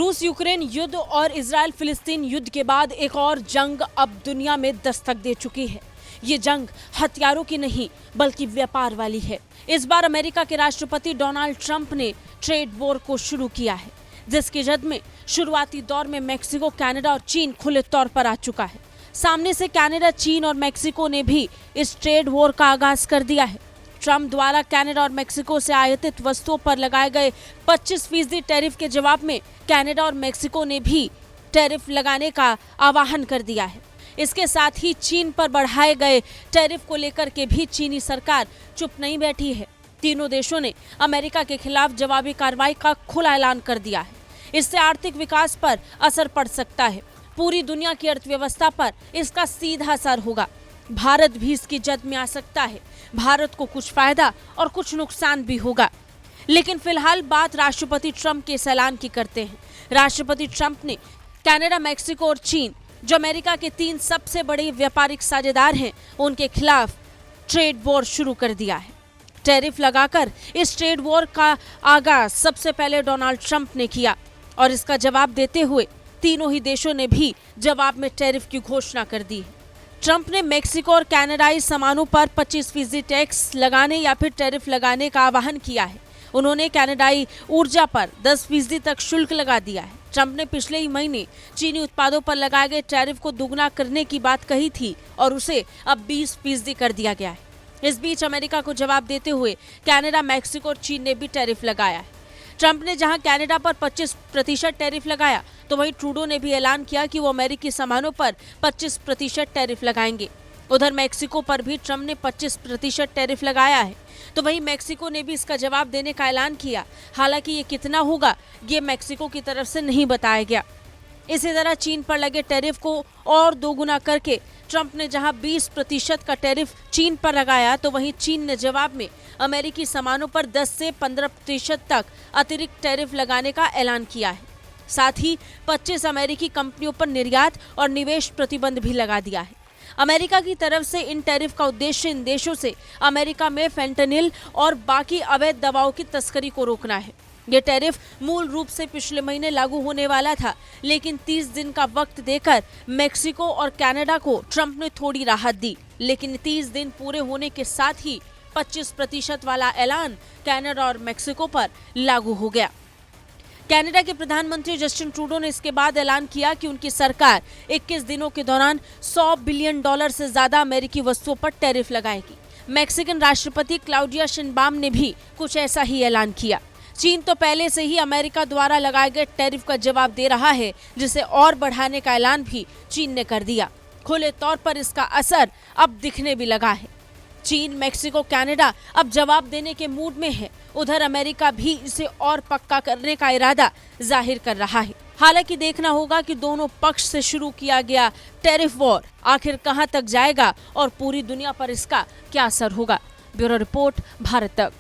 रूस यूक्रेन युद्ध और इजराइल फिलिस्तीन युद्ध के बाद एक और जंग अब दुनिया में दस्तक दे चुकी है। ये जंग हथियारों की नहीं बल्कि व्यापार वाली है। इस बार अमेरिका के राष्ट्रपति डोनाल्ड ट्रंप ने ट्रेड वॉर को शुरू किया है, जिसकी जद में शुरुआती दौर में मेक्सिको, कनाडा और चीन खुले तौर पर आ चुका है। सामने से कनाडा, चीन और मेक्सिको ने भी इस ट्रेड वॉर का आगाज कर दिया है। ट्रंप द्वारा कनाडा और मेक्सिको से आयातित वस्तुओं पर लगाए गए 25% टैरिफ के जवाब में कनाडा और मेक्सिको ने भी टैरिफ लगाने का आह्वान कर दिया है। इसके साथ ही चीन पर बढ़ाए गए टैरिफ को लेकर के भी चीनी सरकार चुप नहीं बैठी है। तीनों देशों ने अमेरिका के खिलाफ जवाबी कार्रवाई का खुला ऐलान कर दिया है। इससे आर्थिक विकास पर असर पड़ सकता है। पूरी दुनिया की अर्थव्यवस्था पर इसका सीधा असर होगा। भारत भी इसकी जद में आ सकता है। भारत को कुछ फायदा और कुछ नुकसान भी होगा। लेकिन फिलहाल बात राष्ट्रपति ट्रंप के इस ऐलान की करते हैं। राष्ट्रपति ट्रंप ने कनाडा, मेक्सिको और चीन, जो अमेरिका के 3 सबसे बड़े व्यापारिक साझेदार हैं, उनके खिलाफ ट्रेड वॉर शुरू कर दिया है। टैरिफ लगाकर इस ट्रेड वॉर का आगाज सबसे पहले डोनाल्ड ट्रंप ने किया और इसका जवाब देते हुए तीनों ही देशों ने भी जवाब में टैरिफ की घोषणा कर दी है। ट्रंप ने मेक्सिको और कनाडाई सामानों पर 25% टैक्स लगाने या फिर टैरिफ लगाने का आह्वान किया है। उन्होंने कनाडाई ऊर्जा पर 10% तक शुल्क लगा दिया है। ट्रंप ने पिछले ही महीने चीनी उत्पादों पर लगाए गए टैरिफ को दुगना करने की बात कही थी और उसे अब 20% कर दिया गया है। इस बीच अमेरिका को जवाब देते हुए कनाडा, मेक्सिको और चीन ने भी टैरिफ लगाया है। ट्रंप ने जहां कनाडा पर 25% टैरिफ लगाया, तो वहीं ट्रूडो ने भी ऐलान किया कि वो अमेरिकी सामानों पर 25% टैरिफ लगाएंगे। उधर मेक्सिको पर भी ट्रंप ने 25% टैरिफ लगाया है, तो वहीं मेक्सिको ने भी इसका जवाब देने का ऐलान किया। हालांकि ये कितना होगा, ये मेक्सिको की तरफ से नहीं बताया गया। इसी तरह चीन पर लगे टैरिफ को और दोगुना करके ट्रंप ने जहां 20% का टैरिफ चीन पर लगाया, तो वहीं चीन ने जवाब में अमेरिकी सामानों पर 10 से 15% तक अतिरिक्त टैरिफ लगाने का ऐलान किया है। साथ ही 25 अमेरिकी कंपनियों पर निर्यात और निवेश प्रतिबंध भी लगा दिया है। अमेरिका की तरफ से इन टैरिफ का उद्देश्य इन देशों से अमेरिका में फेंटेनिल और बाकी अवैध दवाओं की तस्करी को रोकना है। ये टैरिफ मूल रूप से पिछले महीने लागू होने वाला था, लेकिन 30 दिन का वक्त देकर मेक्सिको और कनाडा को ट्रंप ने थोड़ी राहत दी। लेकिन 30 दिन पूरे होने के साथ ही 25% वाला ऐलान कनाडा और मेक्सिको पर लागू हो गया। कनाडा के प्रधानमंत्री जस्टिन ट्रूडो ने इसके बाद ऐलान किया कि उनकी सरकार 21 दिनों के दौरान $100 बिलियन से ज्यादा अमेरिकी वस्तुओं पर टैरिफ लगाएगी। मैक्सिकन राष्ट्रपति क्लाउडिया शिनबाम ने भी कुछ ऐसा ही ऐलान किया। चीन तो पहले से ही अमेरिका द्वारा लगाए गए टैरिफ का जवाब दे रहा है, जिसे और बढ़ाने का ऐलान भी चीन ने कर दिया। खुले तौर पर इसका असर अब दिखने भी लगा है। चीन, मेक्सिको, कनाडा अब जवाब देने के मूड में है। उधर अमेरिका भी इसे और पक्का करने का इरादा जाहिर कर रहा है। हालांकि देखना होगा कि दोनों पक्ष से शुरू किया गया टैरिफ वॉर आखिर कहां तक जाएगा और पूरी दुनिया पर इसका क्या असर होगा। ब्यूरो रिपोर्ट, भारत तक।